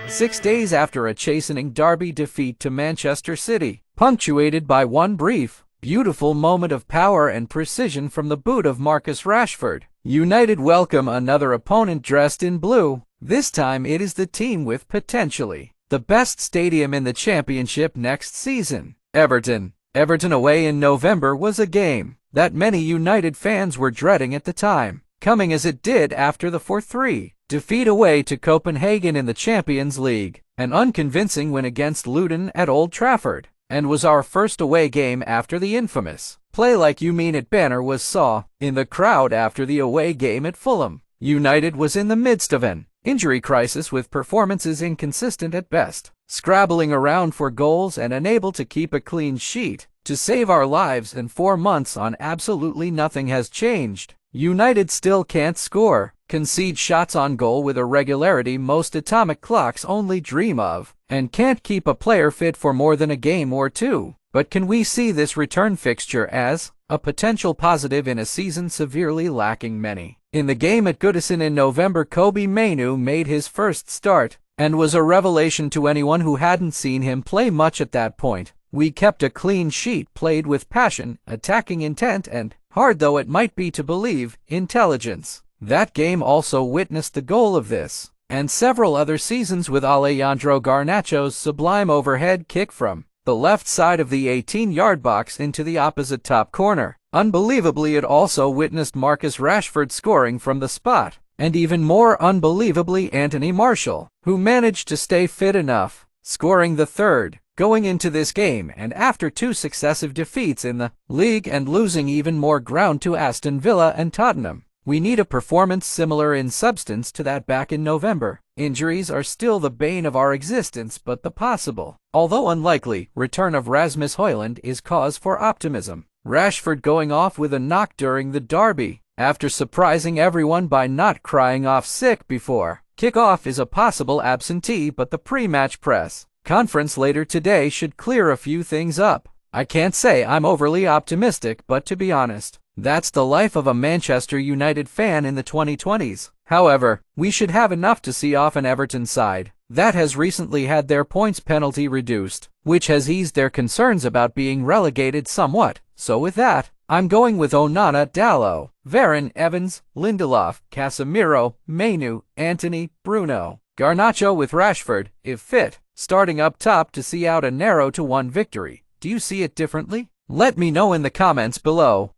6 days after a chastening derby defeat to Manchester City, punctuated by one brief, beautiful moment of power and precision from the boot of Marcus Rashford, United welcome another opponent dressed in blue. This time it is the team with potentially the best stadium in the Championship next season, Everton. Everton away in November was a game that many United fans were dreading at the time, coming as it did after the 4-3 defeat away to Copenhagen in the Champions League, an unconvincing win against Luton at Old Trafford, and was our first away game after the infamous "play like you mean it" banner was saw in the crowd after the away game at Fulham. United was in the midst of an injury crisis with performances inconsistent at best, scrabbling around for goals and unable to keep a clean sheet to save our lives, and 4 months on absolutely nothing has changed. United still can't score, concede shots on goal with a regularity most atomic clocks only dream of, and can't keep a player fit for more than a game or two. But can we see this return fixture as a potential positive in a season severely lacking many? In the game at Goodison in November, Kobbie Mainoo made his first start and was a revelation to anyone who hadn't seen him play much at that point. We kept a clean sheet, played with passion, attacking intent, and, hard though it might be to believe, intelligence. That game also witnessed the goal of this and several other seasons with Alejandro Garnacho's sublime overhead kick from the left side of the 18-yard box into the opposite top corner. Unbelievably, it also witnessed Marcus Rashford scoring from the spot, and even more unbelievably Anthony Martial, who managed to stay fit enough, scoring the third. Going into this game, and after 2 successive defeats in the league and losing even more ground to Aston Villa and Tottenham, we need a performance similar in substance to that back in November. Injuries are still the bane of our existence, but the possible, although unlikely, return of Rasmus Højlund is cause for optimism. Rashford going off with a knock during the derby, after surprising everyone by not crying off sick before kickoff, is a possible absentee, but the pre-match press conference later today should clear a few things up. I can't say I'm overly optimistic, but to be honest, that's the life of a Manchester United fan in the 2020s. However, we should have enough to see off an Everton side that has recently had their points penalty reduced, which has eased their concerns about being relegated somewhat. So with that, I'm going with Onana, Dalot, Varane, Evans, Lindelof, Casemiro, Mainoo, Antony, Bruno, Garnacho with Rashford, if fit, starting up top to see out a narrow 2-1 victory. Do you see it differently? Let me know in the comments below.